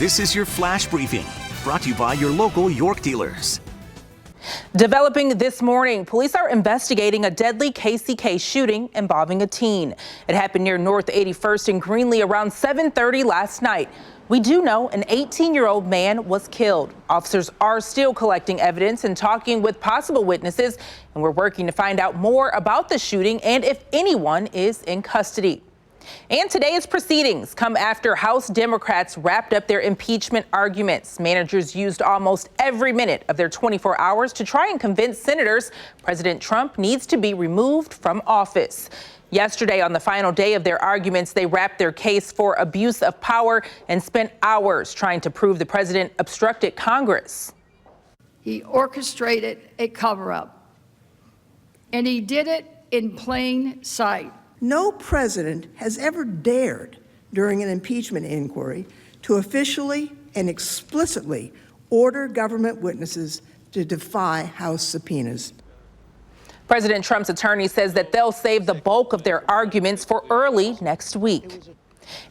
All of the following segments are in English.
This is your flash briefing, brought to you by your local York dealers. Developing this morning, police are investigating a deadly KCK shooting involving a teen. It happened near North 81st in Greenlee around 7:30 last night. We do know an 18-year-old man was killed. Officers are still collecting evidence and talking with possible witnesses, and we're working to find out more about the shooting and if anyone is in custody. And today's proceedings come after House Democrats wrapped up their impeachment arguments. Managers used almost every minute of their 24 hours to try and convince senators President Trump needs to be removed from office. Yesterday, on the final day of their arguments, they wrapped their case for abuse of power and spent hours trying to prove the president obstructed Congress. He orchestrated a cover-up, and he did it in plain sight. No president has ever dared, during an impeachment inquiry, to officially and explicitly order government witnesses to defy House subpoenas. President Trump's attorney says that they'll save the bulk of their arguments for early next week.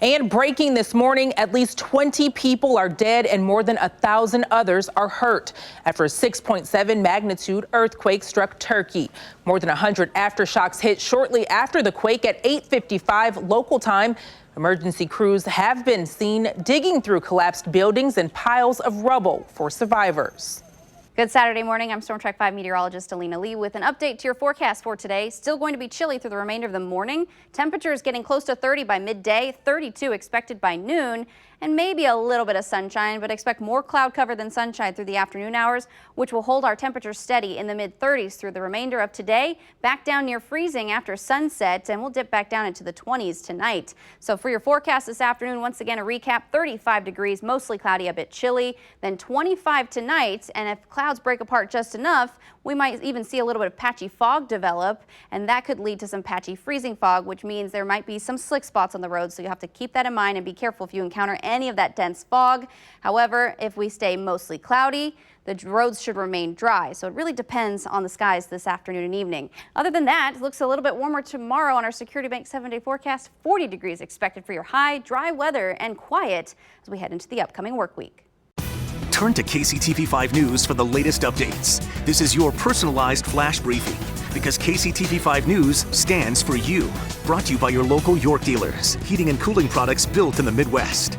And breaking this morning, at least 20 people are dead and more than 1,000 others are hurt after a 6.7 magnitude earthquake struck Turkey. More than 100 aftershocks hit shortly after the quake at 8:55 local time. Emergency crews have been seen digging through collapsed buildings and piles of rubble for survivors. Good Saturday morning. I'm Storm Track 5 meteorologist Alina Lee with an update to your forecast for today. Still going to be chilly through the remainder of the morning. Temperatures getting close to 30 by midday, 32 expected by noon, and maybe a little bit of sunshine, but expect more cloud cover than sunshine through the afternoon hours, which will hold our temperatures steady in the mid-30s through the remainder of today, back down near freezing after sunset, and we'll dip back down into the 20s tonight. So for your forecast this afternoon, once again, a recap: 35 degrees, mostly cloudy, a bit chilly, then 25 tonight, and if clouds break apart just enough, we might even see a little bit of patchy fog develop, and that could lead to some patchy freezing fog, which means there might be some slick spots on the road, so you have to keep that in mind and be careful if you encounter any of that dense fog. However, if we stay mostly cloudy, the roads should remain dry, so it really depends on the skies this afternoon and evening. Other than that, it looks a little bit warmer tomorrow on our Security Bank 7-day forecast. 40 degrees expected for your high, dry weather and quiet as we head into the upcoming work week. Turn to KCTV5 News for the latest updates. This is your personalized flash briefing, because KCTV5 News stands for you. Brought to you by your local York dealers, heating and cooling products built in the Midwest.